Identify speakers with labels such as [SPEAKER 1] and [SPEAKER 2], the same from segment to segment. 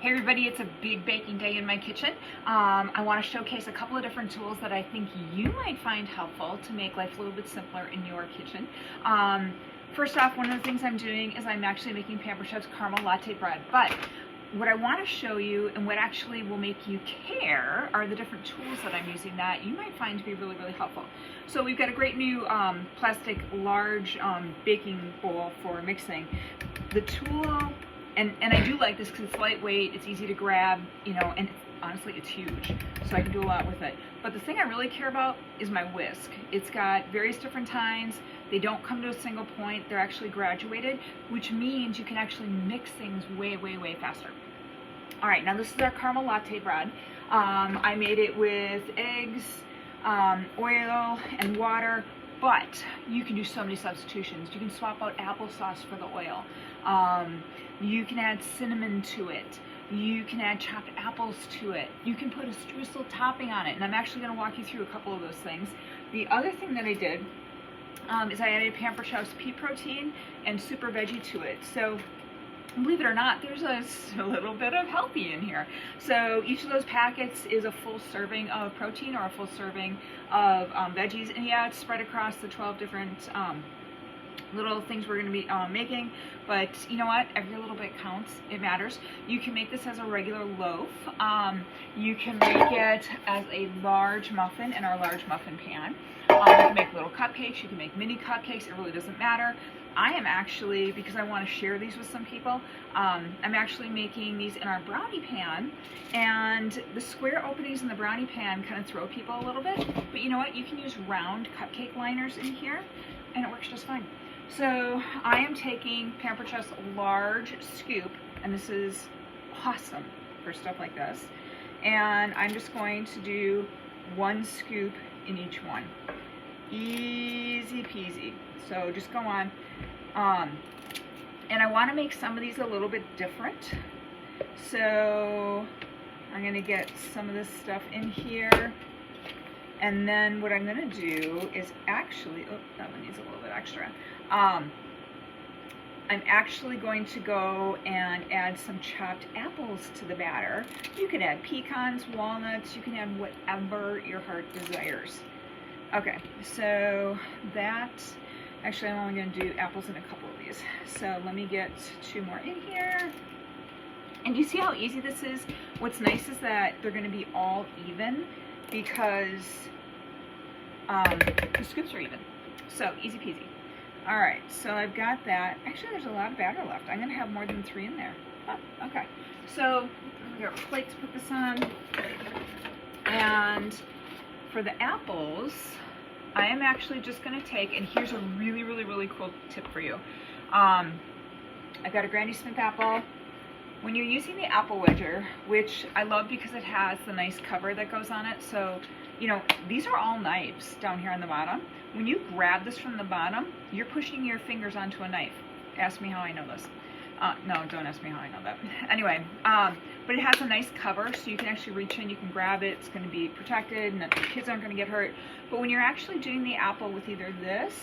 [SPEAKER 1] Hey everybody, it's a big baking day in my kitchen. I want to showcase a couple of different tools that I think you might find helpful to make life a little bit simpler in your kitchen. First off, one of the things I'm doing is I'm actually making Pampered Chef's caramel latte bread. But what I want to show you and what actually will make you care are the different tools that I'm using that you might find to be really, really helpful. So we've got a great new plastic large baking bowl for mixing. The tool, and I do like this because it's lightweight, it's easy to grab, you know, and honestly it's huge, so I can do a lot with it. But the thing I really care about is my whisk. It's got various different tines. They don't come to a single point. They're actually graduated, which means you can actually mix things way, way, way faster. All right, now this is our caramel latte bread. I made it with eggs, oil, and water. But you can do so many substitutions. You can swap out applesauce for the oil. You can add cinnamon to it. You can add chopped apples to it. You can put a streusel topping on it. And I'm actually going to walk you through a couple of those things. The other thing that I did is I added Pampered Chef's pea protein and super veggie to it. So believe it or not, there's a little bit of healthy in here. So each of those packets is a full serving of protein or a full serving of veggies. And yeah, it's spread across the 12 different little things we're going to be making. But you know what? Every little bit counts. It matters. You can make this as a regular loaf. You can make it as a large muffin in our large muffin pan. You can make little cupcakes. You can make mini cupcakes. It really doesn't matter. I am actually, because I want to share these with some people, I'm actually making these in our brownie pan, and the square openings in the brownie pan kind of throw people a little bit, but you know what, you can use round cupcake liners in here and it works just fine. So I am taking Pampered Chef's large scoop, and this is awesome for stuff like this, and I'm just going to do one scoop in each one. Easy peasy. So just go on. And I want to make some of these a little bit different. So I'm going to get some of this stuff in here. And then what I'm going to do is actually, oh, that one needs a little bit extra. I'm actually going to go and add some chopped apples to the batter. You can add pecans, walnuts, you can add whatever your heart desires. Okay, so that, actually I'm only going to do apples in a couple of these. So let me get two more in here. And you see how easy this is? What's nice is that they're going to be all even because the scoops are even. So easy peasy. All right, so I've got that. Actually, there's a lot of batter left. I'm going to have more than 3 in there. Oh, okay. So I've got a plate to put this on. And for the apples, I am actually just going to take, and here's a really, really, really cool tip for you. I've got a Granny Smith apple. When you're using the apple wedger, which I love because it has the nice cover that goes on it, so, you know, these are all knives down here on the bottom. When you grab this from the bottom, you're pushing your fingers onto a knife. Ask me how I know this. No, don't ask me how I know that. Anyway, but it has a nice cover, so you can actually reach in, you can grab it, it's going to be protected, and the kids aren't going to get hurt. But when you're actually doing the apple with either this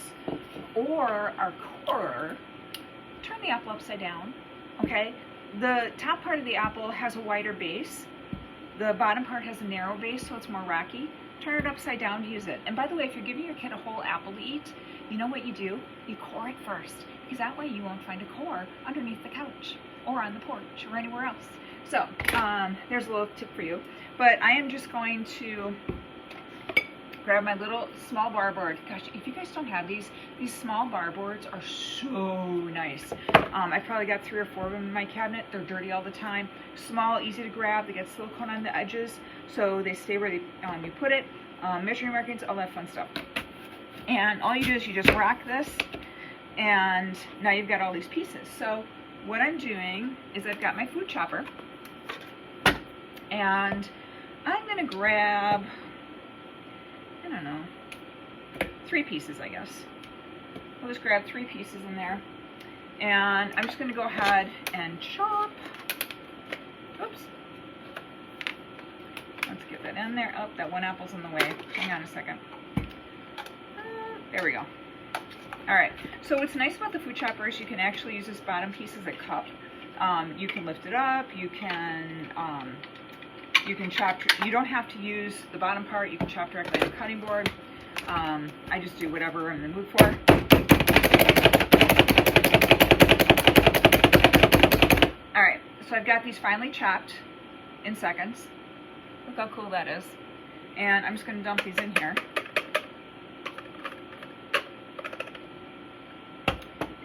[SPEAKER 1] or our corer, turn the apple upside down, okay? The top part of the apple has a wider base. The bottom part has a narrow base, so it's more rocky. Turn it upside down to use it. And by the way, if you're giving your kid a whole apple to eat, you know what you do? You core it first, because that way you won't find a core underneath the couch or on the porch or anywhere else. So there's a little tip for you. But I am just going to grab my little small bar board. Gosh, if you guys don't have these small bar boards are so nice. I've probably got 3 or 4 of them in my cabinet. They're dirty all the time. Small, easy to grab. They get silicone on the edges, so they stay where you put it. Measuring markings, all that fun stuff. And all you do is you just rock this, and now you've got all these pieces. So what I'm doing is I've got my food chopper, and I'm going to grab, I don't know, 3 pieces, I guess. I'll just grab 3 pieces in there, and I'm just going to go ahead and chop. Oops. Let's get that in there. Oh, that one apple's in the way. Hang on a second. There we go. All right, so what's nice about the food chopper is you can actually use this bottom piece as a cup. You can lift it up, you can chop, you don't have to use the bottom part, you can chop directly on the cutting board. I just do whatever I'm in the mood for. Alright, so I've got these finely chopped in seconds. Look how cool that is. And I'm just going to dump these in here.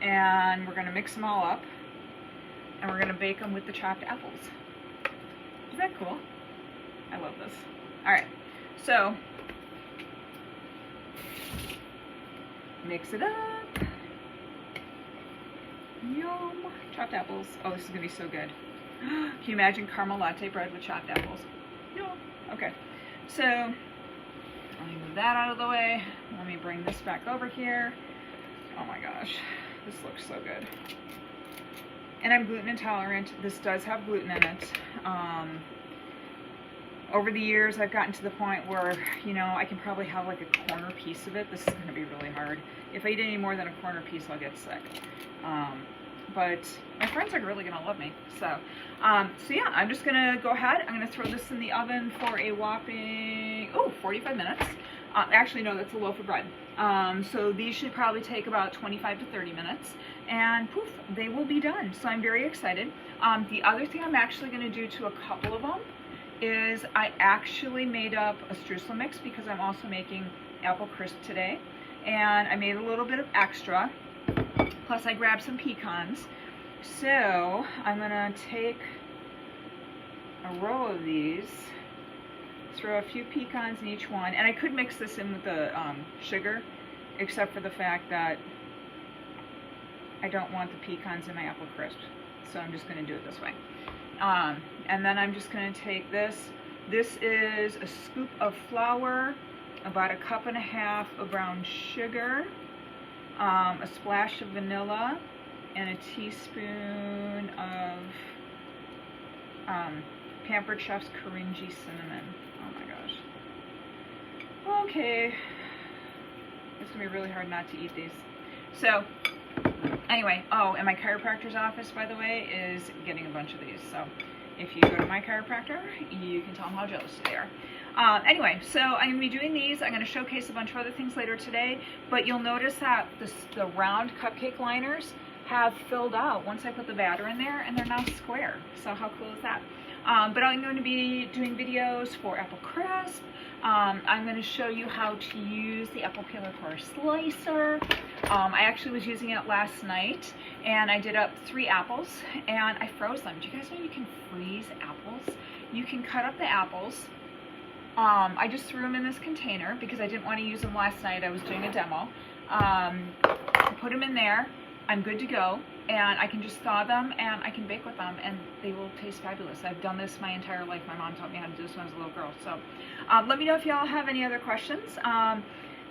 [SPEAKER 1] And we're going to mix them all up. And we're going to bake them with the chopped apples. Is that cool? I love this. Alright, so mix it up. Yum. Chopped apples. Oh, this is going to be so good. Can you imagine caramel latte bread with chopped apples? No. Okay. So, let me move that out of the way. Let me bring this back over here. Oh my gosh. This looks so good. And I'm gluten intolerant. This does have gluten in it. Over the years, I've gotten to the point where, you know, I can probably have like a corner piece of it. This is going to be really hard. If I eat any more than a corner piece, I'll get sick. But my friends are really going to love me. So yeah, I'm just going to go ahead. I'm going to throw this in the oven for a whopping, 45 minutes. Actually, no, that's a loaf of bread. So these should probably take about 25 to 30 minutes. And poof, they will be done. So I'm very excited. The other thing I'm actually going to do to a couple of them is I actually made up a streusel mix because I'm also making apple crisp today. And I made a little bit of extra. Plus I grabbed some pecans. So I'm going to take a row of these, throw a few pecans in each one. And I could mix this in with the sugar, except for the fact that I don't want the pecans in my apple crisp. So I'm just going to do it this way. And then I'm just going to take this. This is a scoop of flour, about a cup and a half of brown sugar, a splash of vanilla, and a teaspoon of Pampered Chef's Korinji cinnamon. Oh my gosh. Okay. It's going to be really hard not to eat these. So, anyway, and my chiropractor's office, by the way, is getting a bunch of these. So, if you go to my chiropractor, you can tell them how jealous they are. Anyway, so I'm going to be doing these. I'm going to showcase a bunch of other things later today. But you'll notice that the round cupcake liners have filled out once I put the batter in there, and they're now square. So how cool is that? But I'm going to be doing videos for apple crisp. I'm going to show you how to use the apple peeler for a slicer. I actually was using it last night, and I did up 3 apples, and I froze them. Do you guys know you can freeze apples? You can cut up the apples. I just threw them in this container because I didn't want to use them last night. I was doing a demo. Put them in there. I'm good to go, and I can just thaw them and I can bake with them, and they will taste fabulous. I've done this my entire life. My mom taught me how to do this when I was a little girl. So let me know if y'all have any other questions.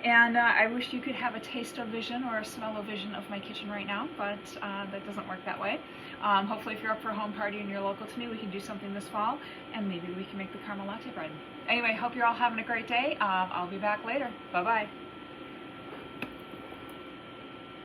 [SPEAKER 1] And I wish you could have a taste of vision or a smell of vision of my kitchen right now, but that doesn't work that way. Hopefully if you're up for a home party and you're local to me, we can do something this fall, and maybe we can make the caramel latte bread. Anyway, hope you're all having a great day. I'll be back later. Bye-bye.